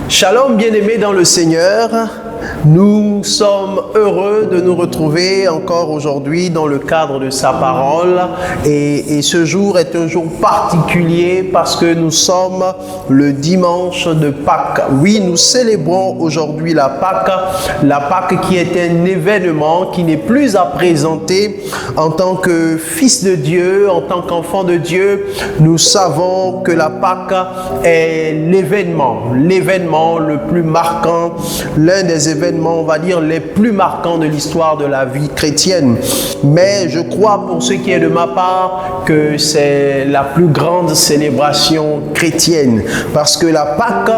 Shalom bien-aimés dans le Seigneur, nous sommes heureux de nous retrouver encore aujourd'hui dans le cadre de sa parole et ce jour est un jour particulier parce que nous sommes le dimanche de Pâques. Oui, nous célébrons aujourd'hui la Pâques qui est un événement qui n'est plus à présenter en tant que fils de Dieu, en tant qu'enfant de Dieu. Nous savons que la Pâques est l'événement le plus marquant, l'un des événements, on va dire, les plus marquants de l'histoire de la vie chrétienne. Mais je crois, pour ce qui est de ma part, que c'est la plus grande célébration chrétienne. Parce que la Pâques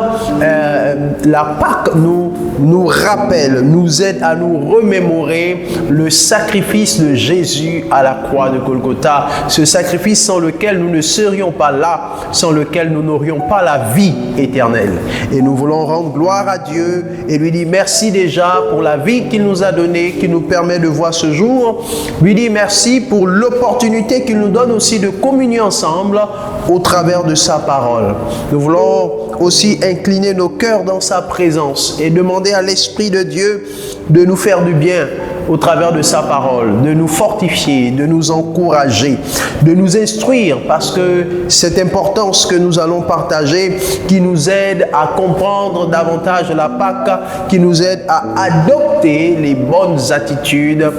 nous rappelle, nous aide à nous remémorer le sacrifice de Jésus à la croix de Golgotha. Ce sacrifice sans lequel nous ne serions pas là, sans lequel nous n'aurions pas la vie éternelle. Et nous voulons rendre gloire à Dieu et lui dire merci déjà pour la vie qu'il nous a donnée, qui nous permet de voir ce jour. Lui dire merci pour l'opportunité qu'il nous donne aussi de communier ensemble au travers de sa parole. Nous voulons aussi incliner nos cœurs dans sa présence et demander à l'Esprit de Dieu de nous faire du bien au travers de sa parole, de nous fortifier, de nous encourager, de nous instruire, parce que c'est important ce que nous allons partager, qui nous aide à comprendre davantage la Pâques, qui nous aide à adopter les bonnes attitudes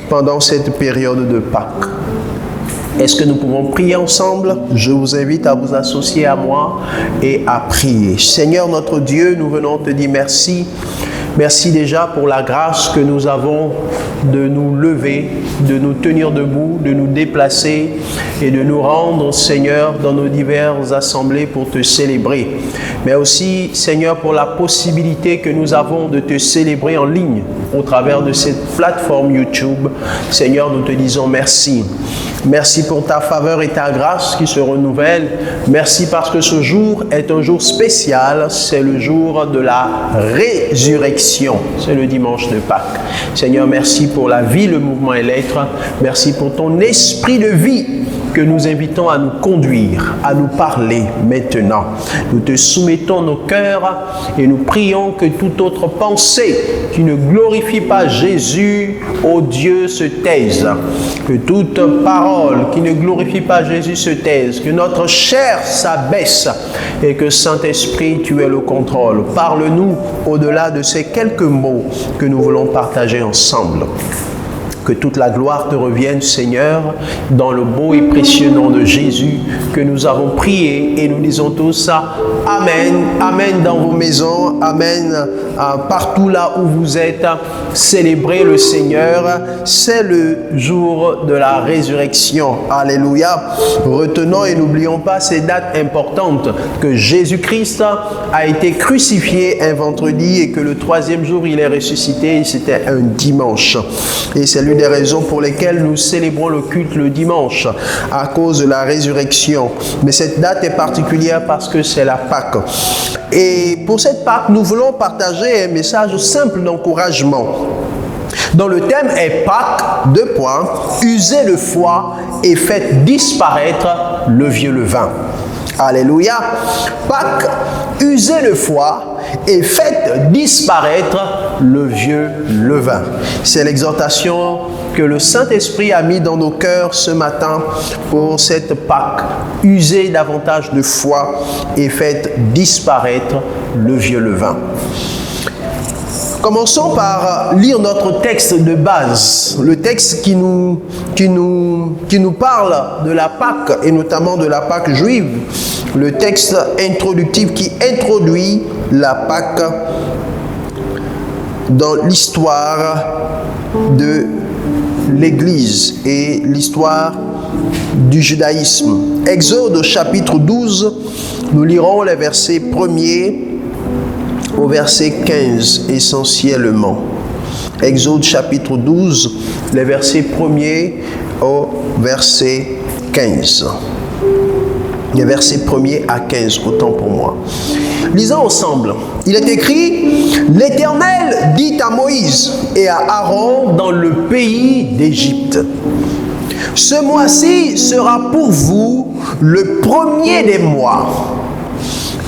pendant cette période de Pâques. Est-ce que nous pouvons prier ensemble? Je vous invite à vous associer à moi et à prier. Seigneur notre Dieu, nous venons te dire merci. Merci déjà pour la grâce que nous avons de nous lever, de nous tenir debout, de nous déplacer et de nous rendre, Seigneur, dans nos diverses assemblées pour te célébrer. Mais aussi, Seigneur, pour la possibilité que nous avons de te célébrer en ligne au travers de cette plateforme YouTube. Seigneur, nous te disons merci. Merci pour ta faveur et ta grâce qui se renouvellent. Merci parce que ce jour est un jour spécial. C'est le jour de la résurrection. C'est le dimanche de Pâques. Seigneur, merci pour la vie, le mouvement et l'être. Merci pour ton esprit de vie que nous invitons à nous conduire, à nous parler maintenant. Nous te soumettons nos cœurs et nous prions que toute autre pensée qui ne glorifie pas Jésus, ô Dieu, se taise. Que toute parole qui ne glorifie pas Jésus se taise. Que notre chair s'abaisse et que Saint-Esprit, tu aies le contrôle. Parle-nous au-delà de ces quelques mots que nous voulons partager ensemble. Que toute la gloire te revienne, Seigneur, dans le beau et précieux nom de Jésus que nous avons prié et nous disons tous ça. Amen. Amen dans vos maisons. Amen partout là où vous êtes. Célébrez le Seigneur. C'est le jour de la résurrection. Alléluia. Retenons et n'oublions pas ces dates importantes. Que Jésus-Christ a été crucifié un vendredi et que le troisième jour il est ressuscité. C'était un dimanche. Et c'est l'une des raisons pour lesquelles nous célébrons le culte le dimanche, à cause de la résurrection. Mais cette date est particulière parce que c'est la Pâques. Et pour cette Pâques, nous voulons partager un message simple d'encouragement. Dont le thème est Pâques, usez de foi et faites disparaître le vieux levain. Alléluia. Pâques, usez de foi et faites disparaître le vieux levain. C'est l'exhortation que le Saint-Esprit a mis dans nos cœurs ce matin pour cette Pâques. Usez davantage de foi et faites disparaître le vieux levain. Commençons par lire notre texte de base, le texte qui nous parle de la Pâques et notamment de la Pâques juive, le texte introductif qui introduit la Pâques dans l'histoire de l'Église et l'histoire du judaïsme. Exode au chapitre 12, nous lirons les versets 1er au verset 15 essentiellement. Exode chapitre 12, les versets 1er au verset 15. Les versets 1er à 15, autant pour moi. Lisons ensemble. Il est écrit, l'Éternel dit à Moïse et à Aaron dans le pays d'Égypte. Ce mois-ci sera pour vous le premier des mois.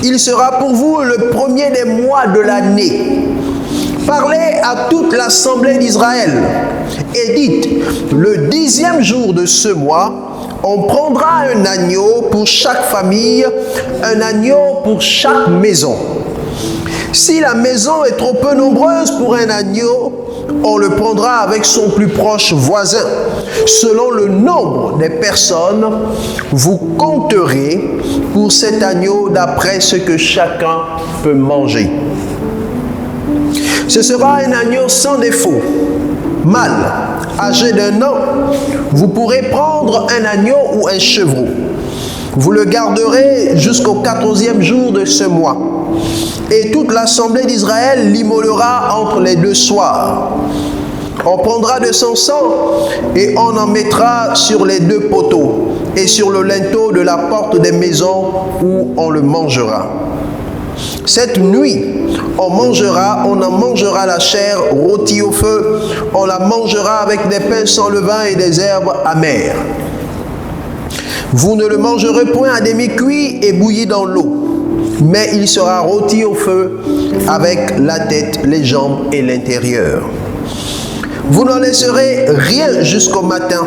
Il sera pour vous le premier des mois de l'année. Parlez à toute l'assemblée d'Israël et dites, le 10e jour de ce mois, on prendra un agneau pour chaque famille, un agneau pour chaque maison. Si la maison est trop peu nombreuse pour un agneau, on le prendra avec son plus proche voisin. Selon le nombre des personnes, vous compterez pour cet agneau d'après ce que chacun peut manger. Ce sera un agneau sans défaut, mâle, âgé d'1 an. Vous pourrez prendre un agneau ou un chevreau. Vous le garderez jusqu'au 14e jour de ce mois. Et toute l'assemblée d'Israël l'immolera entre les 2 soirs. On prendra de son sang et on en mettra sur les 2 poteaux et sur le linteau de la porte des maisons où on le mangera. Cette nuit, on en mangera la chair rôtie au feu, on la mangera avec des pains sans levain et des herbes amères. Vous ne le mangerez point à demi-cuit et bouilli dans l'eau, mais il sera rôti au feu avec la tête, les jambes et l'intérieur. Vous n'en laisserez rien jusqu'au matin,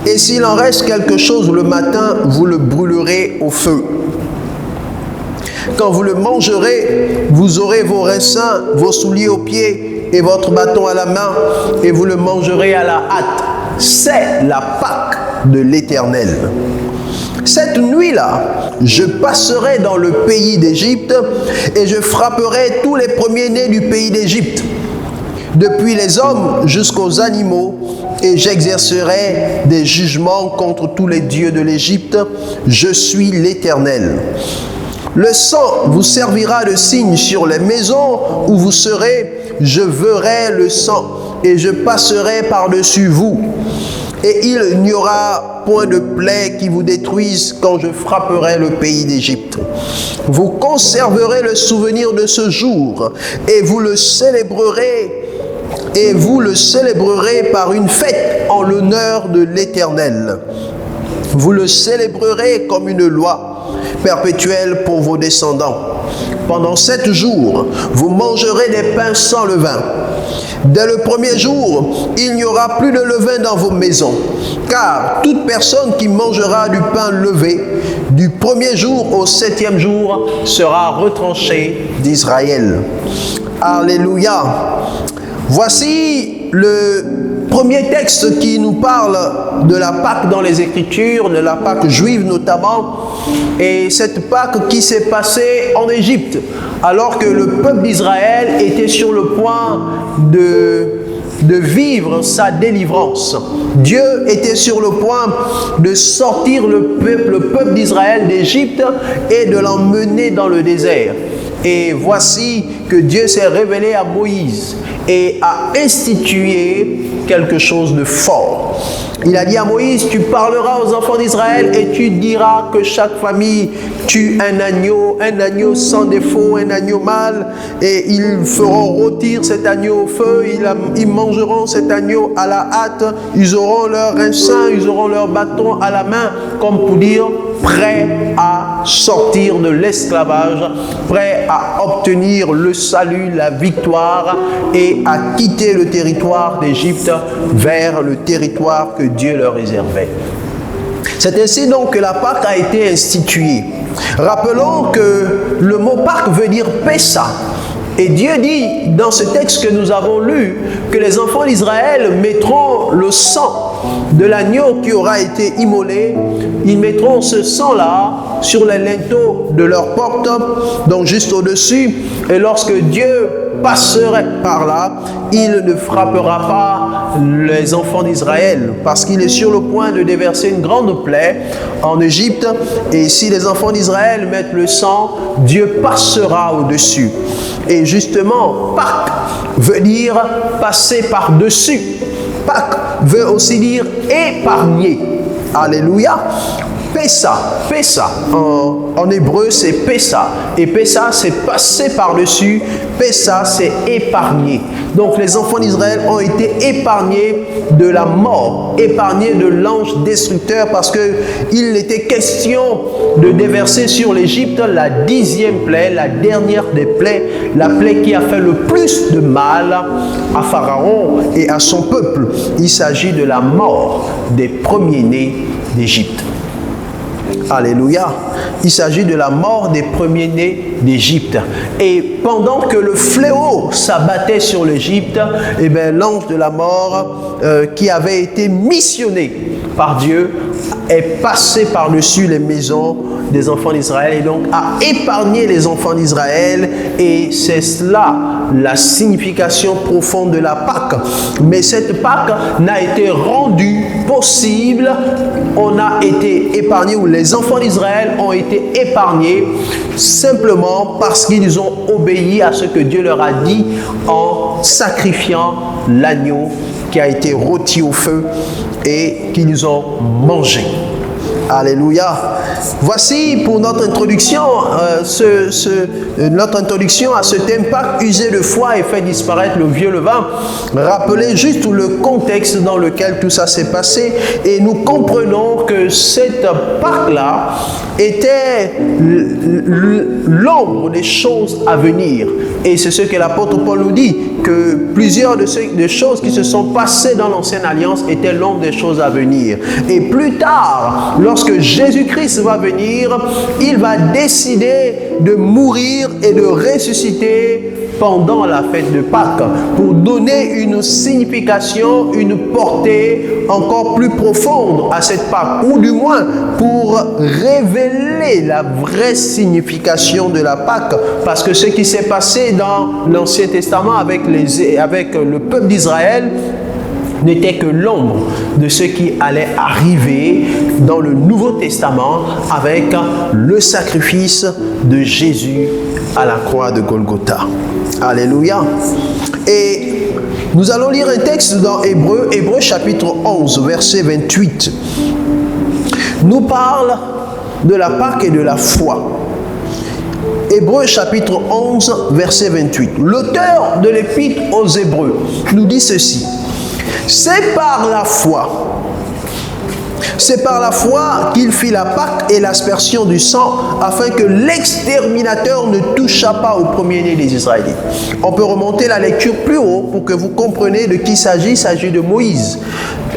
et s'il en reste quelque chose le matin, vous le brûlerez au feu. Quand vous le mangerez, vous aurez vos raisins, vos souliers aux pieds et votre bâton à la main, et vous le mangerez à la hâte. C'est la Pâque de l'Éternel. Cette nuit-là, je passerai dans le pays d'Égypte et je frapperai tous les premiers-nés du pays d'Égypte, depuis les hommes jusqu'aux animaux, et j'exercerai des jugements contre tous les dieux de l'Égypte. Je suis l'Éternel. Le sang vous servira de signe sur les maisons où vous serez. Je verrai le sang et je passerai par-dessus vous. Et il n'y aura point de plaie qui vous détruise quand je frapperai le pays d'Égypte. Vous conserverez le souvenir de ce jour et vous le célébrerez. Et vous le célébrerez par une fête en l'honneur de l'Éternel. Vous le célébrerez comme une loi perpétuelle pour vos descendants. Pendant 7 jours, vous mangerez des pains sans levain. Dès le premier jour, il n'y aura plus de levain dans vos maisons, car toute personne qui mangera du pain levé, du premier jour au 7e jour, sera retranchée d'Israël. Alléluia. Voici le premier texte qui nous parle de la Pâque dans les Écritures, de la Pâque juive notamment, et cette Pâque qui s'est passée en Égypte, alors que le peuple d'Israël était sur le point de vivre sa délivrance. Dieu était sur le point de sortir le peuple d'Israël d'Égypte et de l'emmener dans le désert. Et voici que Dieu s'est révélé à Moïse et a institué quelque chose de fort. Il a dit à Moïse, tu parleras aux enfants d'Israël et tu diras que chaque famille tue un agneau sans défaut, un agneau mâle, et ils feront rôtir cet agneau au feu, ils mangeront cet agneau à la hâte, ils auront leur raisin, ils auront leur bâton à la main, comme pour dire, prêts à sortir de l'esclavage, prêts à obtenir le salut, la victoire et à quitter le territoire d'Égypte vers le territoire que Dieu leur réservait. C'est ainsi donc que la Pâque a été instituée. Rappelons que le mot Pâque veut dire Pessa. Et Dieu dit dans ce texte que nous avons lu que les enfants d'Israël mettront le sang de l'agneau qui aura été immolé. Ils mettront ce sang-là sur les linteaux de leur porte, donc juste au-dessus. Et lorsque Dieu passerait par là, il ne frappera pas les enfants d'Israël parce qu'il est sur le point de déverser une grande plaie en Égypte. Et si les enfants d'Israël mettent le sang, Dieu passera au-dessus. Et justement, Pâques veut dire passer par-dessus. Pâques veut aussi dire épargner. Alléluia. Pessa, en hébreu c'est Pessa, et Pessa c'est passer par-dessus, Pessa c'est épargner. Donc les enfants d'Israël ont été épargnés de la mort, épargnés de l'ange destructeur, parce qu'il était question de déverser sur l'Égypte la 10e plaie, la dernière des plaies, la plaie qui a fait le plus de mal à Pharaon et à son peuple. Il s'agit de la mort des premiers-nés d'Égypte. Alléluia. Il s'agit de la mort des premiers-nés d'Égypte. Et pendant que le fléau s'abattait sur l'Égypte, eh bien, l'ange de la mort qui avait été missionné par Dieu est passé par-dessus les maisons des enfants d'Israël et donc a épargné les enfants d'Israël, et c'est cela la signification profonde de la Pâque. Mais cette Pâque n'a été rendue possible, on a été épargné, ou les enfants d'Israël ont été épargnés simplement parce qu'ils ont obéi à ce que Dieu leur a dit en sacrifiant l'agneau qui a été rôti au feu et qu'ils ont mangé. Alléluia. Voici pour notre introduction, notre introduction à ce thème Pâques, user de foi et fait disparaître le vieux levain. Rappelez juste le contexte dans lequel tout ça s'est passé, et nous comprenons que cette Pâques-là était l'ombre des choses à venir. Et c'est ce que l'apôtre Paul nous dit, que plusieurs des choses qui se sont passées dans l'ancienne alliance étaient l'ombre des choses à venir. Et plus tard, lorsque Jésus-Christ va venir, il va décider de mourir et de ressusciter pendant la fête de Pâques, pour donner une signification, une portée encore plus profonde à cette Pâques, ou du moins pour révéler la vraie signification de la Pâques, parce que ce qui s'est passé dans l'Ancien Testament avec le peuple d'Israël n'était que l'ombre de ce qui allait arriver dans le Nouveau Testament avec le sacrifice de Jésus à la croix de Golgotha. Alléluia. Et nous allons lire un texte dans Hébreu chapitre 11, verset 28. Nous parle de la Pâque et de la foi. Hébreu chapitre 11, verset 28. L'auteur de l'épître aux Hébreux nous dit ceci. C'est par la foi qu'il fit la Pâque et l'aspersion du sang, afin que l'exterminateur ne touchât pas au premier-né des Israélites. On peut remonter la lecture plus haut pour que vous compreniez de qui il s'agit. Il s'agit de Moïse.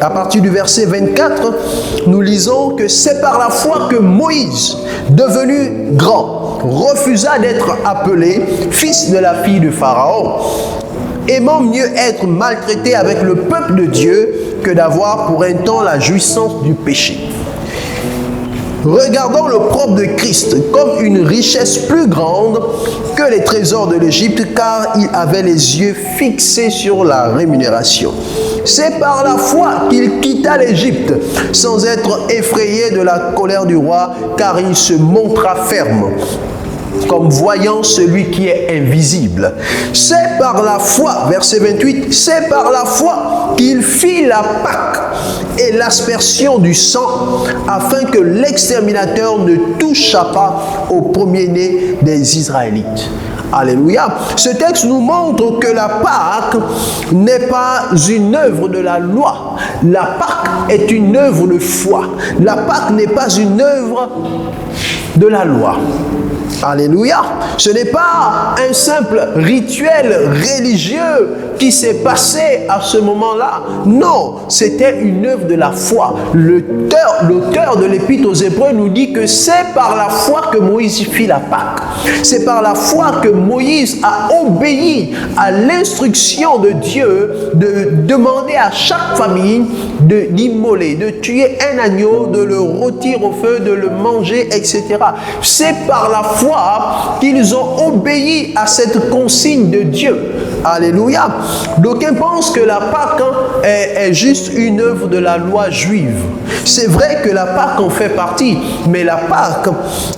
À partir du verset 24, nous lisons que c'est par la foi que Moïse, devenu grand, refusa d'être appelé fils de la fille de Pharaon, aimant mieux être maltraité avec le peuple de Dieu que d'avoir pour un temps la jouissance du péché. Regardons le propre de Christ comme une richesse plus grande que les trésors de l'Égypte, car il avait les yeux fixés sur la rémunération. C'est par la foi qu'il quitta l'Égypte, sans être effrayé de la colère du roi, car il se montra ferme, comme voyant celui qui est invisible. C'est par la foi, verset 28, c'est par la foi qu'il fit la Pâque et l'aspersion du sang, afin que l'exterminateur ne touchât pas au premier-né des Israélites. Alléluia. Ce texte nous montre que la Pâque n'est pas une œuvre de la loi. La Pâque est une œuvre de foi. La Pâque n'est pas une œuvre de la loi. Alléluia. Ce n'est pas un simple rituel religieux qui s'est passé à ce moment-là. Non, c'était une œuvre de la foi. L'auteur de l'épître aux Hébreux nous dit que c'est par la foi que Moïse fit la Pâque. C'est par la foi que Moïse a obéi à l'instruction de Dieu de demander à chaque famille d'immoler, de tuer un agneau, de le rôtir au feu, de le manger, etc. C'est par la foi qu'ils ont obéi à cette consigne de Dieu. Alléluia. D'aucuns pensent que la Pâque est juste une œuvre de la loi juive. C'est vrai que la Pâque en fait partie, mais la Pâque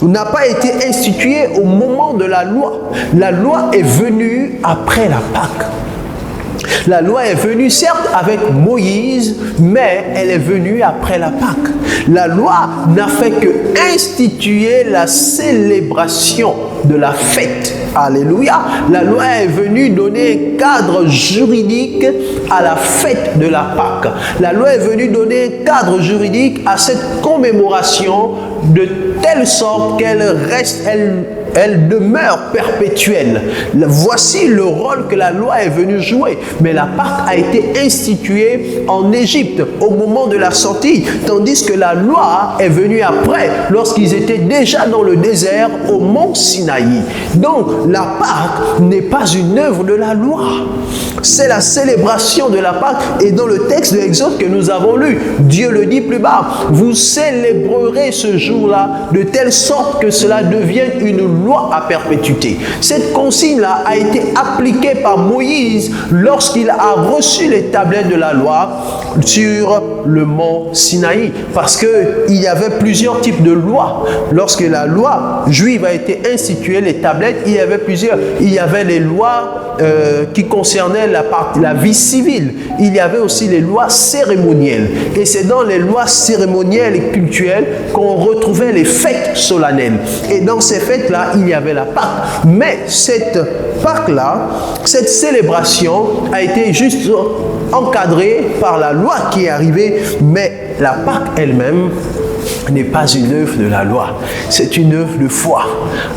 n'a pas été instituée au moment de la loi. La loi est venue après la Pâque. La loi est venue certes avec Moïse, mais elle est venue après la Pâque. La loi n'a fait que instituer la célébration de la fête. Alléluia. La loi est venue donner un cadre juridique à la fête de la Pâque. La loi est venue donner un cadre juridique à cette commémoration de telle sorte qu'elle reste, elle demeure perpétuelle. Voici le rôle que la loi est venue jouer. Mais la Pâque a été instituée en Égypte au moment de la sortie, tandis que la loi est venue après, lorsqu'ils étaient déjà dans le désert au mont Sinaï. Donc, la Pâque n'est pas une œuvre de la loi. C'est la célébration de la Pâque. Et dans le texte de l'Exode que nous avons lu, Dieu le dit plus bas, vous célébrerez ce jour-là de telle sorte que cela devienne une loi à perpétuité. Cette consigne-là a été appliquée par Moïse lorsqu'il a reçu les tablettes de la loi sur le mont Sinaï. Parce qu'il y avait plusieurs types de lois. Lorsque la loi juive a été instituée, les tablettes, il y avait plusieurs. Il y avait les lois qui concernaient la vie civile. Il y avait aussi les lois cérémonielles. Et c'est dans les lois cérémonielles et cultuelles qu'on retrouvait les fêtes solennelles. Et dans ces fêtes-là, il y avait la Pâque. Mais cette Pâque-là, cette célébration a été juste encadrée par la loi qui est arrivée. Mais la Pâque elle-même n'est pas une œuvre de la loi, c'est une œuvre de foi.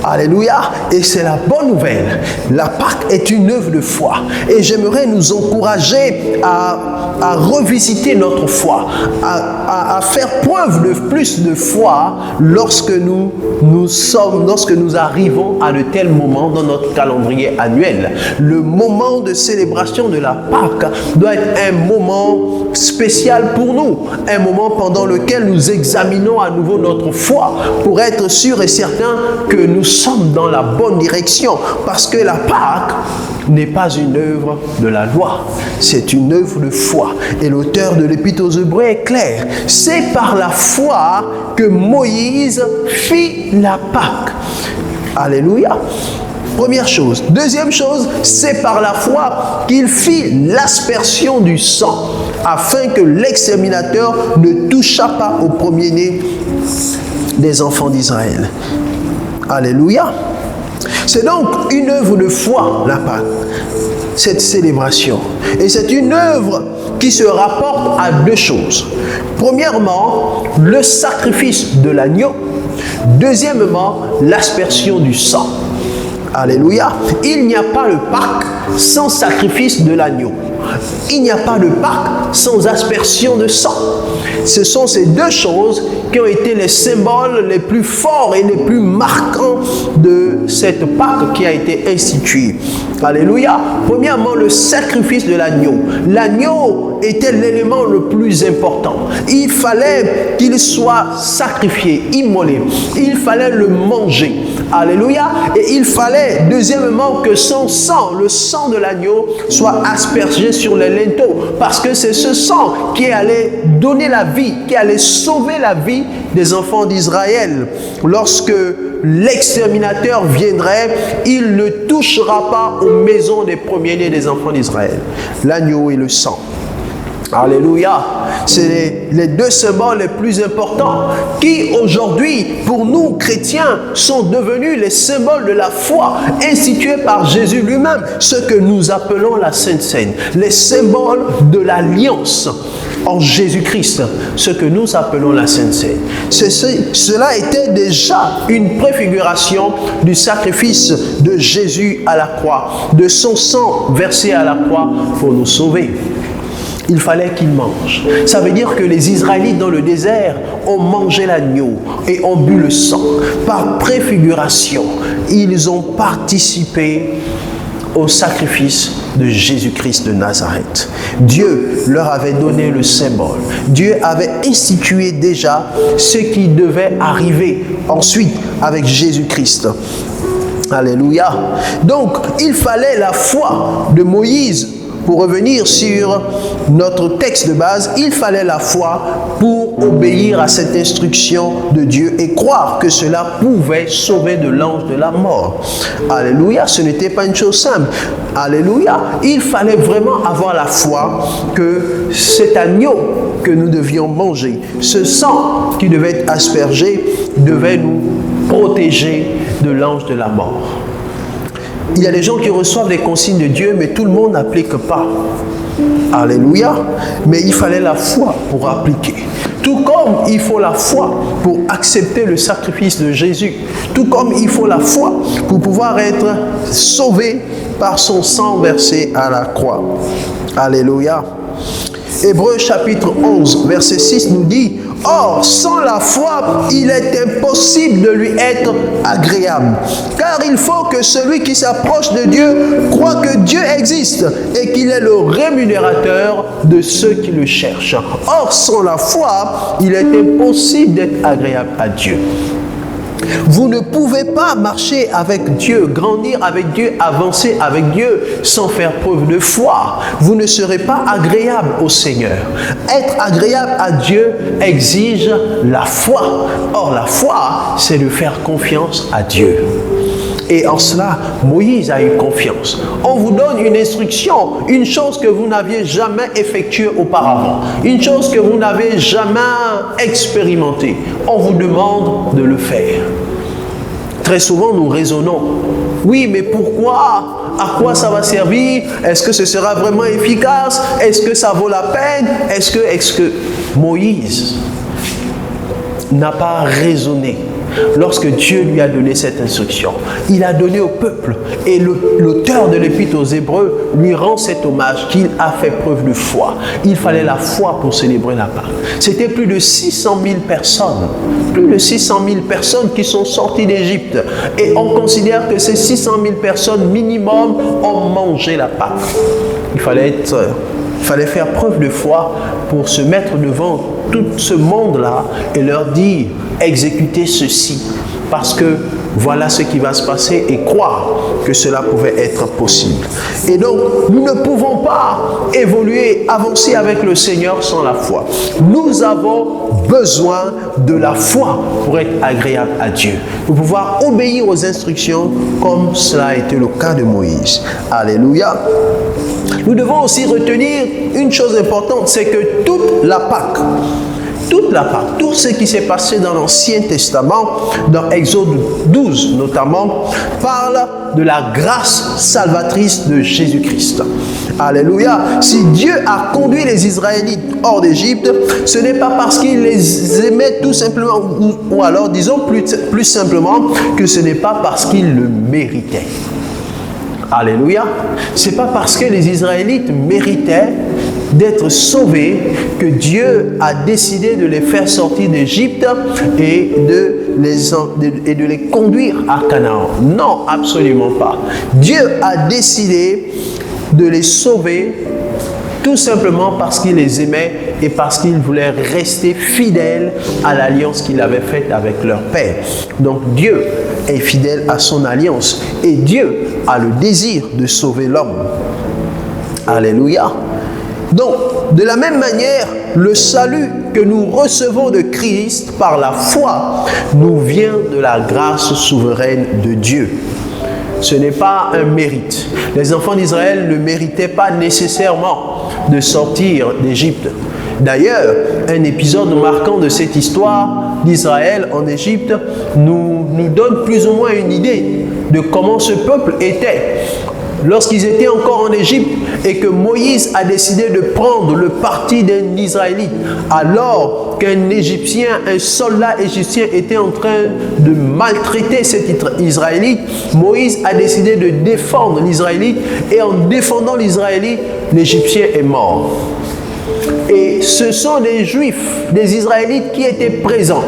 Alléluia. Et c'est la bonne nouvelle. La Pâque est une œuvre de foi. Et j'aimerais nous encourager à revisiter notre foi, à faire preuve de plus de foi lorsque lorsque nous arrivons à de tels moments dans notre calendrier annuel. Le moment de célébration de la Pâque doit être un moment spécial pour nous, un moment pendant lequel nous examinons à nouveau notre foi pour être sûr et certain que nous sommes dans la bonne direction, parce que la Pâque n'est pas une œuvre de la loi, c'est une œuvre de foi. Et l'auteur de l'Épître aux Hébreux est clair, c'est par la foi que Moïse fit la Pâque. Alléluia. Première chose. Deuxième chose, c'est par la foi qu'il fit l'aspersion du sang, afin que l'exterminateur ne touchât pas au premier-né des enfants d'Israël. Alléluia. C'est donc une œuvre de foi, la Pâque, cette célébration. Et c'est une œuvre qui se rapporte à deux choses. Premièrement, le sacrifice de l'agneau. Deuxièmement, l'aspersion du sang. Alléluia. Il n'y a pas de Pâque sans sacrifice de l'agneau. Il n'y a pas de Pâque sans aspersion de sang. Ce sont ces deux choses qui ont été les symboles les plus forts et les plus marquants de cette Pâque qui a été instituée. Alléluia. Premièrement, le sacrifice de l'agneau. L'agneau était l'élément le plus important. Il fallait qu'il soit sacrifié, immolé. Il fallait le manger. Alléluia. Et il fallait, deuxièmement, que son sang, le sang de l'agneau, soit aspergé sur les linteaux. Parce que c'est ce sang qui allait donner la vie, qui allait sauver la vie des enfants d'Israël. Lorsque l'exterminateur viendrait, il ne touchera pas aux maisons des premiers-nés des enfants d'Israël. L'agneau et le sang. Alléluia. C'est les deux symboles les plus importants qui aujourd'hui, pour nous chrétiens, sont devenus les symboles de la foi institués par Jésus lui-même, ce que nous appelons la Sainte Seine, les symboles de l'alliance en Jésus-Christ, ce que nous appelons la Sainte Seine. Cela était déjà une préfiguration du sacrifice de Jésus à la croix, de son sang versé à la croix pour nous sauver. Il fallait qu'ils mangent. Ça veut dire que les Israélites dans le désert ont mangé l'agneau et ont bu le sang. Par préfiguration, ils ont participé au sacrifice de Jésus-Christ de Nazareth. Dieu leur avait donné le symbole. Dieu avait institué déjà ce qui devait arriver ensuite avec Jésus-Christ. Alléluia. Donc, il fallait la foi de Moïse. Pour revenir sur notre texte de base, il fallait la foi pour obéir à cette instruction de Dieu et croire que cela pouvait sauver de l'ange de la mort. Alléluia, ce n'était pas une chose simple. Alléluia, il fallait vraiment avoir la foi que cet agneau que nous devions manger, ce sang qui devait être aspergé, devait nous protéger de l'ange de la mort. Il y a des gens qui reçoivent des consignes de Dieu, mais tout le monde n'applique pas. Alléluia. Mais il fallait la foi pour appliquer. Tout comme il faut la foi pour accepter le sacrifice de Jésus. Tout comme il faut la foi pour pouvoir être sauvé par son sang versé à la croix. Alléluia. Hébreux chapitre 11, verset 6 nous dit: or, sans la foi, il est impossible de lui être agréable. Car il faut que celui qui s'approche de Dieu croit que Dieu existe et qu'il est le rémunérateur de ceux qui le cherchent. Or, sans la foi, il est impossible d'être agréable à Dieu. Vous ne pouvez pas marcher avec Dieu, grandir avec Dieu, avancer avec Dieu sans faire preuve de foi. Vous ne serez pas agréable au Seigneur. Être agréable à Dieu exige la foi. Or, la foi, c'est de faire confiance à Dieu. Et en cela, Moïse a eu confiance. On vous donne une instruction, une chose que vous n'aviez jamais effectuée auparavant, une chose que vous n'avez jamais expérimentée. On vous demande de le faire. Très souvent, nous raisonnons. Oui, mais pourquoi? À quoi ça va servir? Est-ce que ce sera vraiment efficace? Est-ce que ça vaut la peine? Est-ce que Moïse n'a pas raisonné? Lorsque Dieu lui a donné cette instruction, il a donné au peuple. Et l'auteur de l'Épître aux Hébreux lui rend cet hommage qu'il a fait preuve de foi. Il fallait la foi pour célébrer la Pâque. C'était plus de 600 000 personnes. Plus de 600 000 personnes qui sont sorties d'Égypte. Et on considère que ces 600 000 personnes minimum ont mangé la Pâque. Il fallait faire preuve de foi pour se mettre devant tout ce monde-là et leur dire: exécutez ceci, parce que voilà ce qui va se passer, et croire que cela pouvait être possible. Et donc, nous ne pouvons pas évoluer, avancer avec le Seigneur sans la foi. Nous avons besoin de la foi pour être agréable à Dieu, pour pouvoir obéir aux instructions comme cela a été le cas de Moïse. Alléluia. Nous devons aussi retenir une chose importante, c'est que toute la Pâque, tout ce qui s'est passé dans l'Ancien Testament, dans Exode 12 notamment, parle de la grâce salvatrice de Jésus-Christ. Alléluia. Si Dieu a conduit les Israélites hors d'Égypte, ce n'est pas parce qu'il les aimait tout simplement, ou alors disons plus simplement que ce n'est pas parce qu'il le méritait. Alléluia. Ce n'est pas parce que les Israélites méritaient d'être sauvés que Dieu a décidé de les faire sortir d'Égypte et de les conduire à Canaan. Non, absolument pas. Dieu a décidé de les sauver tout simplement parce qu'il les aimait et parce qu'il voulait rester fidèle à l'alliance qu'il avait faite avec leur père. Donc Dieu est fidèle à son alliance et Dieu a le désir de sauver l'homme. Alléluia. Donc, de la même manière, le salut que nous recevons de Christ par la foi nous vient de la grâce souveraine de Dieu. Ce n'est pas un mérite. Les enfants d'Israël ne méritaient pas nécessairement de sortir d'Égypte. D'ailleurs, un épisode marquant de cette histoire d'Israël en Égypte nous donne plus ou moins une idée de comment ce peuple était. Lorsqu'ils étaient encore en Égypte et que Moïse a décidé de prendre le parti d'un Israélite, alors qu'un Égyptien, un soldat égyptien était en train de maltraiter cet Israélite, Moïse a décidé de défendre l'Israélite et en défendant l'Israélite, l'Égyptien est mort. Et ce sont des Juifs, des Israélites qui étaient présents,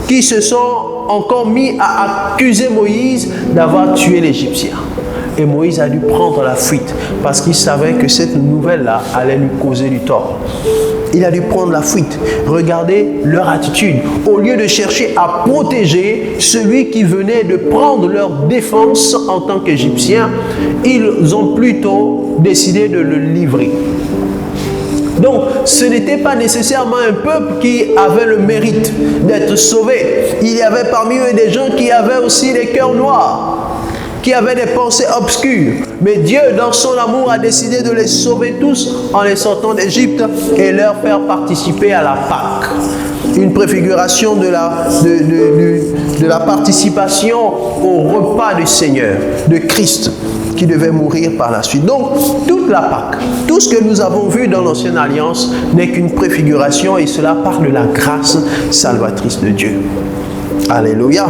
qui se sont encore mis à accuser Moïse d'avoir tué l'Égyptien. Et Moïse a dû prendre la fuite parce qu'il savait que cette nouvelle-là allait lui causer du tort. il a dû prendre la fuite. Regardez leur attitude. Au lieu de chercher à protéger celui qui venait de prendre leur défense en tant qu'Égyptiens, ils ont plutôt décidé de le livrer. Donc, ce n'était pas nécessairement un peuple qui avait le mérite d'être sauvé. Il y avait parmi eux des gens qui avaient aussi des cœurs noirs, qui avaient des pensées obscures. Mais Dieu, dans son amour, a décidé de les sauver tous en les sortant d'Égypte et leur faire participer à la Pâque. Une préfiguration de la participation au repas du Seigneur, de Christ, qui devait mourir par la suite. Donc, toute la Pâque, tout ce que nous avons vu dans l'Ancienne Alliance n'est qu'une préfiguration et cela parle de la grâce salvatrice de Dieu. Alléluia.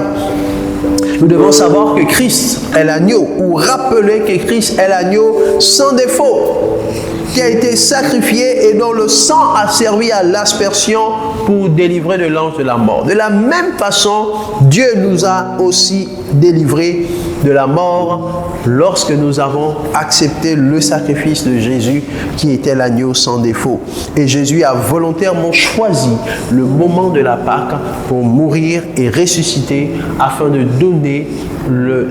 Nous devons savoir que Christ est l'agneau, ou rappeler que Christ est l'agneau sans défaut, qui a été sacrifié et dont le sang a servi à l'aspersion pour délivrer de l'ange de la mort. De la même façon, Dieu nous a aussi délivrés de la mort lorsque nous avons accepté le sacrifice de Jésus qui était l'agneau sans défaut. Et Jésus a volontairement choisi le moment de la Pâque pour mourir et ressusciter afin de donner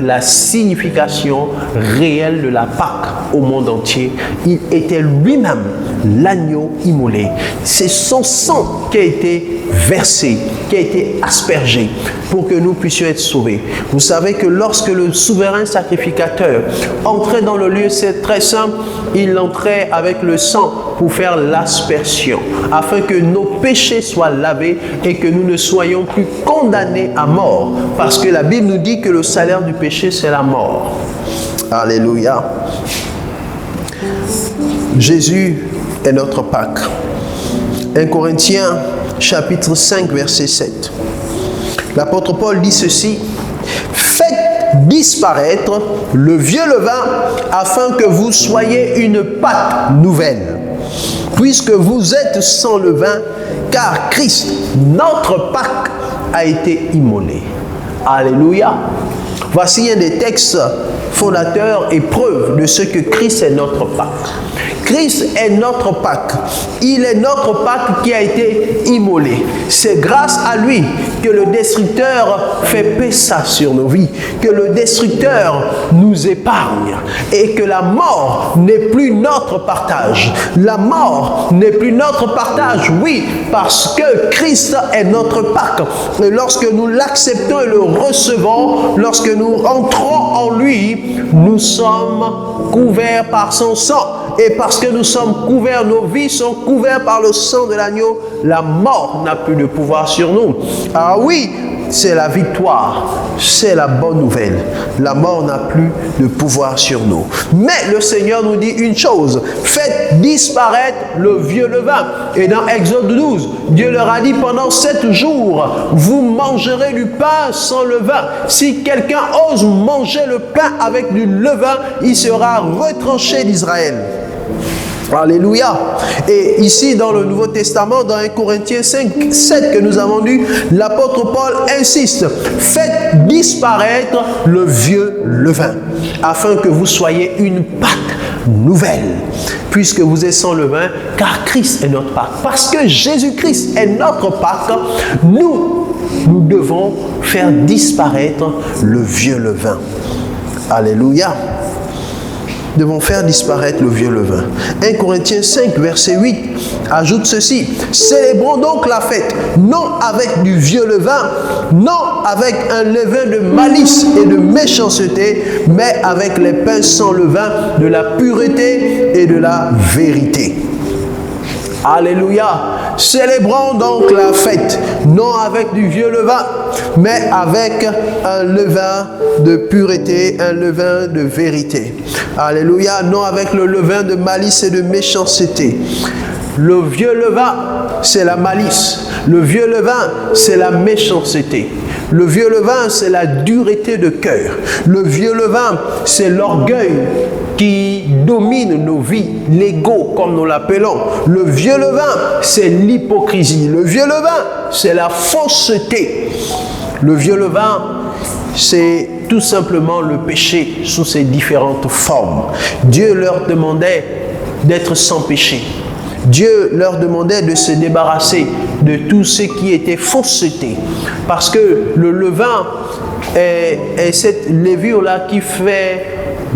la signification réelle de la Pâque au monde entier. Il était lui-même l'agneau immolé. C'est son sang qui a été versé, qui a été aspergé pour que nous puissions être sauvés. Vous savez que lorsque le souverain sacrificateur entrait dans le lieu, c'est très simple, il entrait avec le sang pour faire l'aspersion, afin que nos péchés soient lavés et que nous ne soyons plus condamnés à mort. Parce que la Bible nous dit que le salaire du péché, c'est la mort. Alléluia. Jésus est notre Pâque. 1 Corinthiens chapitre 5 verset 7. L'apôtre Paul dit ceci: faites disparaître le vieux levain afin que vous soyez une pâte nouvelle, puisque vous êtes sans levain, car Christ, notre Pâque, a été immolé. Alléluia. Voici un des textes fondateurs et preuves de ce que Christ est notre Pâque. Christ est notre Pâque. Il est notre Pâque qui a été immolé. C'est grâce à lui que le destructeur fait Pessah sur nos vies, que le destructeur nous épargne et que la mort n'est plus notre partage. La mort n'est plus notre partage, oui, parce que Christ est notre Pâque. Et lorsque nous l'acceptons et le recevons, lorsque nous entrons en lui, nous sommes couverts par son sang. Et parce que nous sommes couverts, nos vies sont couvertes par le sang de l'agneau, la mort n'a plus de pouvoir sur nous. Ah oui, c'est la victoire, c'est la bonne nouvelle. La mort n'a plus de pouvoir sur nous. Mais le Seigneur nous dit une chose: faites disparaître le vieux levain. Et dans Exode 12, Dieu leur a dit: pendant 7 jours, vous mangerez du pain sans levain. Si quelqu'un ose manger le pain avec du levain, il sera retranché d'Israël. Alléluia. Et ici dans le Nouveau Testament, dans 1 Corinthiens 5, 7 que nous avons lu, l'apôtre Paul insiste: faites disparaître le vieux levain, afin que vous soyez une Pâque nouvelle, puisque vous êtes sans levain, car Christ est notre Pâque. Parce que Jésus-Christ est notre Pâque, nous devons faire disparaître le vieux levain. Alléluia. Devons faire disparaître le vieux levain. 1 Corinthiens 5, verset 8, ajoute ceci: célébrons donc la fête, non avec du vieux levain, non avec un levain de malice et de méchanceté, mais avec les pains sans levain de la pureté et de la vérité. Alléluia. Célébrons donc la fête, non avec du vieux levain, mais avec un levain de pureté, un levain de vérité. Alléluia. Non avec le levain de malice et de méchanceté. Le vieux levain, c'est la malice. Le vieux levain, c'est la méchanceté. Le vieux levain, c'est la dureté de cœur. Le vieux levain, c'est l'orgueil qui domine nos vies, l'ego comme nous l'appelons. Le vieux levain, c'est l'hypocrisie. Le vieux levain, c'est la fausseté. Le vieux levain, c'est tout simplement le péché sous ses différentes formes. Dieu leur demandait d'être sans péché. Dieu leur demandait de se débarrasser de tout ce qui était fausseté. Parce que le levain est cette levure-là qui fait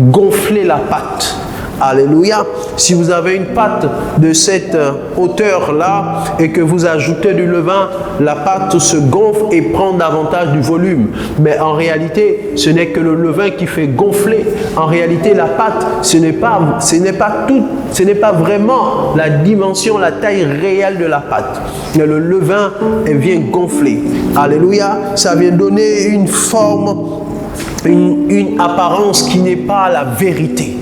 gonfler la pâte. Alléluia. Si vous avez une pâte de cette hauteur-là et que vous ajoutez du levain, la pâte se gonfle et prend davantage du volume. Mais en réalité, ce n'est que le levain qui fait gonfler. En réalité, la pâte, ce n'est pas vraiment la dimension, la taille réelle de la pâte. Mais le levain vient gonfler. Alléluia. Ça vient donner une forme, une apparence qui n'est pas la vérité.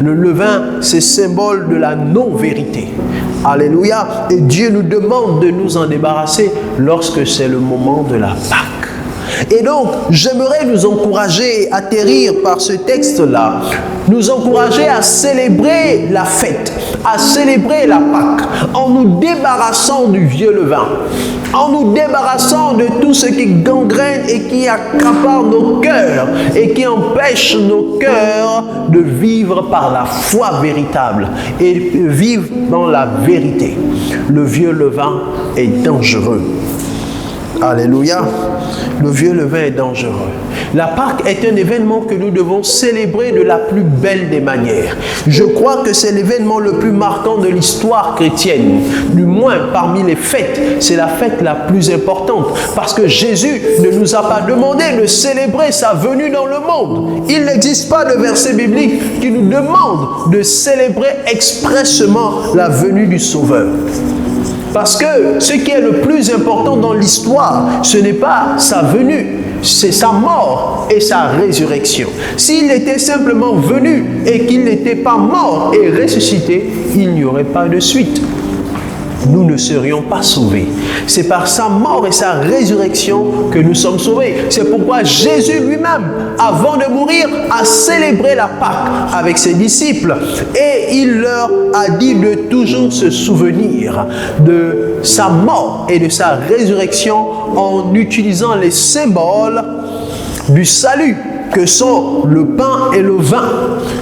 Le levain, c'est symbole de la non-vérité. Alléluia. Et Dieu nous demande de nous en débarrasser lorsque c'est le moment de la Pâque. Et donc, j'aimerais nous encourager, atterrir par ce texte-là, nous encourager à célébrer la fête, à célébrer la Pâque, en nous débarrassant du vieux levain, en nous débarrassant de tout ce qui gangrène et qui accapare nos cœurs et qui empêche nos cœurs de vivre par la foi véritable et vivre dans la vérité. Le vieux levain est dangereux. Alléluia. Le vieux levain est dangereux. La Pâque est un événement que nous devons célébrer de la plus belle des manières. Je crois que c'est l'événement le plus marquant de l'histoire chrétienne. Du moins, parmi les fêtes, c'est la fête la plus importante. Parce que Jésus ne nous a pas demandé de célébrer sa venue dans le monde. Il n'existe pas de verset biblique qui nous demande de célébrer expressément la venue du Sauveur. Parce que ce qui est le plus important dans l'histoire, ce n'est pas sa venue, c'est sa mort et sa résurrection. S'il était simplement venu et qu'il n'était pas mort et ressuscité, il n'y aurait pas de suite. Nous ne serions pas sauvés. C'est par sa mort et sa résurrection que nous sommes sauvés. C'est pourquoi Jésus lui-même, avant de mourir, a célébré la Pâque avec ses disciples. Et il leur a dit de toujours se souvenir de sa mort et de sa résurrection en utilisant les symboles du salut, que sont le pain et le vin.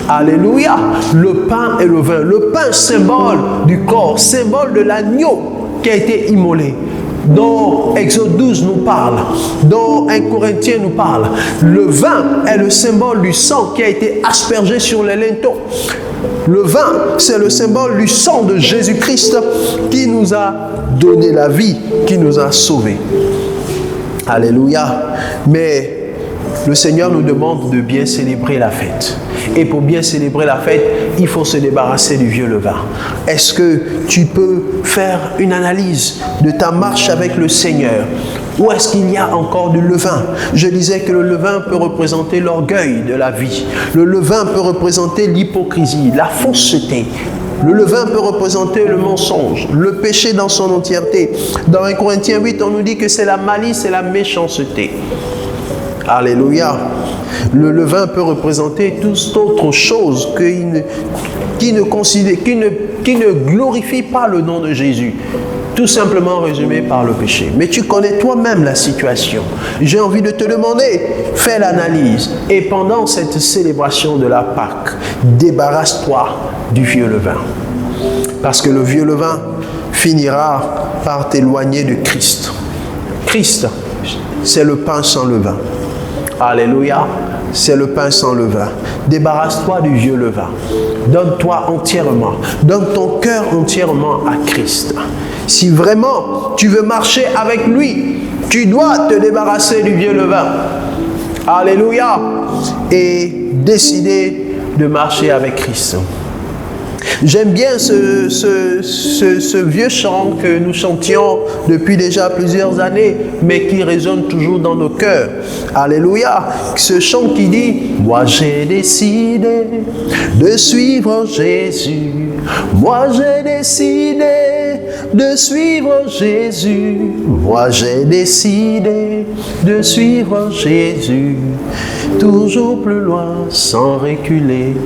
Alléluia. Le pain et le vin. Le pain, symbole du corps, symbole de l'agneau qui a été immolé, dont Exode 12 nous parle, dont 1 Corinthiens nous parle. Le vin est le symbole du sang qui a été aspergé sur les linteaux. Le vin, c'est le symbole du sang de Jésus-Christ qui nous a donné la vie, qui nous a sauvés. Alléluia. Mais le Seigneur nous demande de bien célébrer la fête. Et pour bien célébrer la fête, il faut se débarrasser du vieux levain. Est-ce que tu peux faire une analyse de ta marche avec le Seigneur? Où est-ce qu'il y a encore du levain? Je disais que le levain peut représenter l'orgueil de la vie. Le levain peut représenter l'hypocrisie, la fausseté. Le levain peut représenter le mensonge, le péché dans son entièreté. Dans 1 Corinthiens 8, on nous dit que c'est la malice et la méchanceté. Alléluia. Le levain peut représenter toute autre chose qui ne glorifie pas le nom de Jésus. Tout simplement résumé par le péché. Mais tu connais toi-même la situation. J'ai envie de te demander, fais l'analyse. Et pendant cette célébration de la Pâque, débarrasse-toi du vieux levain. Parce que le vieux levain finira par t'éloigner de Christ. Christ, c'est le pain sans levain. Alléluia, c'est le pain sans levain. Débarrasse-toi du vieux levain. Donne-toi entièrement, donne ton cœur entièrement à Christ. Si vraiment tu veux marcher avec lui, tu dois te débarrasser du vieux levain. Alléluia. Et décider de marcher avec Christ. J'aime bien ce vieux chant que nous chantions depuis déjà plusieurs années, mais qui résonne toujours dans nos cœurs. Alléluia. Ce chant qui dit « Moi j'ai décidé de suivre Jésus. Moi j'ai décidé de suivre Jésus. Moi j'ai décidé de suivre Jésus. toujours plus loin, sans reculer.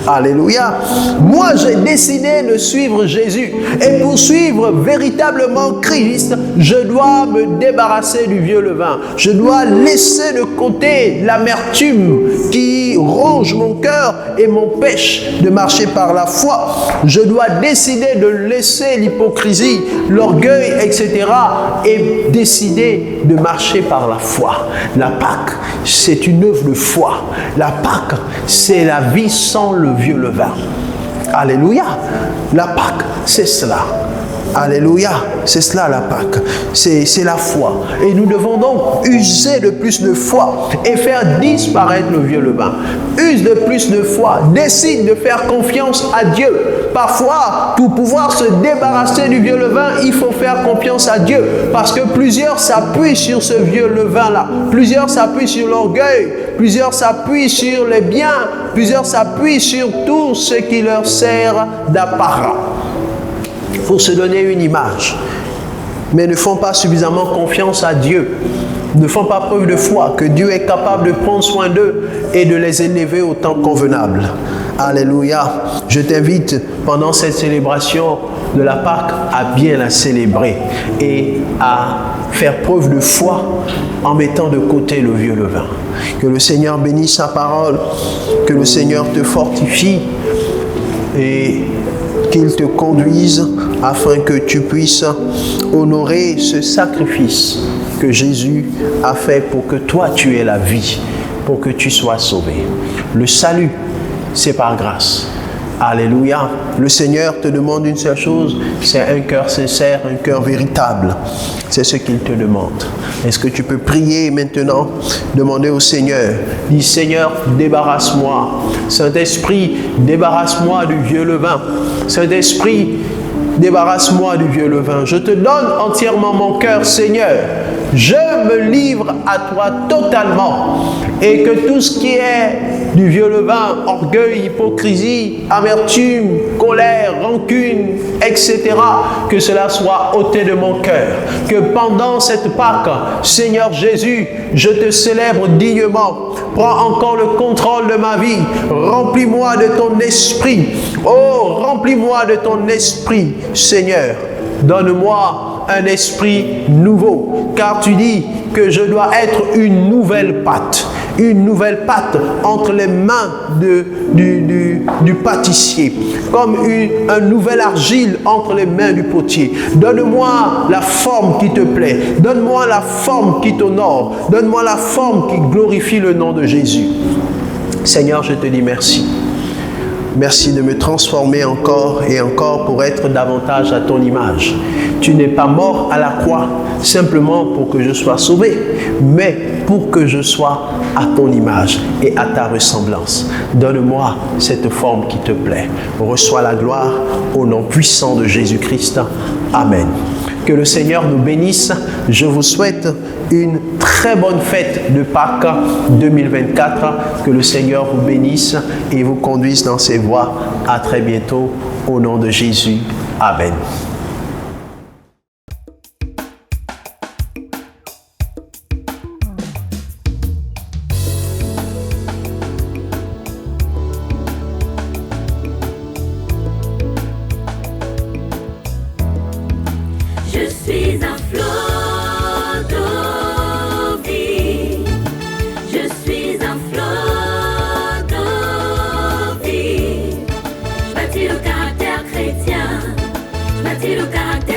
Alléluia. Moi, j'ai décidé de suivre Jésus. Et pour suivre véritablement Christ, je dois me débarrasser du vieux levain. Je dois laisser de côté l'amertume qui ronge mon cœur et m'empêche de marcher par la foi. Je dois décider de laisser l'hypocrisie, l'orgueil, etc. et décider de marcher par la foi. La Pâque, c'est une œuvre de foi. La Pâque, c'est la vie sans le vieux levain. Alléluia. La Pâque, c'est cela. Alléluia, c'est cela la Pâque, c'est la foi. Et nous devons donc user de plus de foi et faire disparaître le vieux levain. Use de plus de foi, décide de faire confiance à Dieu. Parfois, pour pouvoir se débarrasser du vieux levain, il faut faire confiance à Dieu. Parce que plusieurs s'appuient sur ce vieux levain-là. Plusieurs s'appuient sur l'orgueil, plusieurs s'appuient sur les biens, plusieurs s'appuient sur tout ce qui leur sert d'apparat pour se donner une image, mais ne font pas suffisamment confiance à Dieu, ne font pas preuve de foi que Dieu est capable de prendre soin d'eux et de les élever au temps convenable. Alléluia. Je t'invite pendant cette célébration de la Pâque à bien la célébrer et à faire preuve de foi en mettant de côté le vieux levain. Que le Seigneur bénisse sa parole, que le Seigneur te fortifie et qu'il te conduise afin que tu puisses honorer ce sacrifice que Jésus a fait pour que toi tu aies la vie, pour que tu sois sauvé. Le salut, c'est par grâce. Alléluia. Le Seigneur te demande une seule chose, c'est un cœur sincère, un cœur véritable. C'est ce qu'il te demande. Est-ce que tu peux prier maintenant, demander au Seigneur, dis Seigneur, débarrasse-moi. Saint-Esprit, débarrasse-moi du vieux levain. Saint-Esprit, débarrasse-moi du vieux levain. Je te donne entièrement mon cœur, Seigneur. Je me livre à toi totalement. Et que tout ce qui est du vieux levain, orgueil, hypocrisie, amertume, colère, rancune, etc., que cela soit ôté de mon cœur. Que pendant cette Pâque, Seigneur Jésus, je te célèbre dignement. Prends encore le contrôle de ma vie. Remplis-moi de ton esprit. Oh, remplis-moi de ton esprit, Seigneur. Donne-moi un esprit nouveau, car tu dis que je dois être une nouvelle pâte entre les mains du pâtissier, comme un nouvel argile entre les mains du potier. Donne-moi la forme qui te plaît, donne-moi la forme qui t'honore, donne-moi la forme qui glorifie le nom de Jésus. Seigneur, je te dis merci. Merci de me transformer encore et encore pour être davantage à ton image. Tu n'es pas mort à la croix simplement pour que je sois sauvé, mais pour que je sois à ton image et à ta ressemblance. Donne-moi cette forme qui te plaît. Reçois la gloire au nom puissant de Jésus-Christ. Amen. Que le Seigneur nous bénisse. Je vous souhaite une très bonne fête de Pâques 2024. Que le Seigneur vous bénisse et vous conduise dans ses voies. À très bientôt. Au nom de Jésus. Amen. Je suis un flot d'eau vive. Je suis un flot d'eau vive. Je bâtis le caractère chrétien. Je bâtis le caractère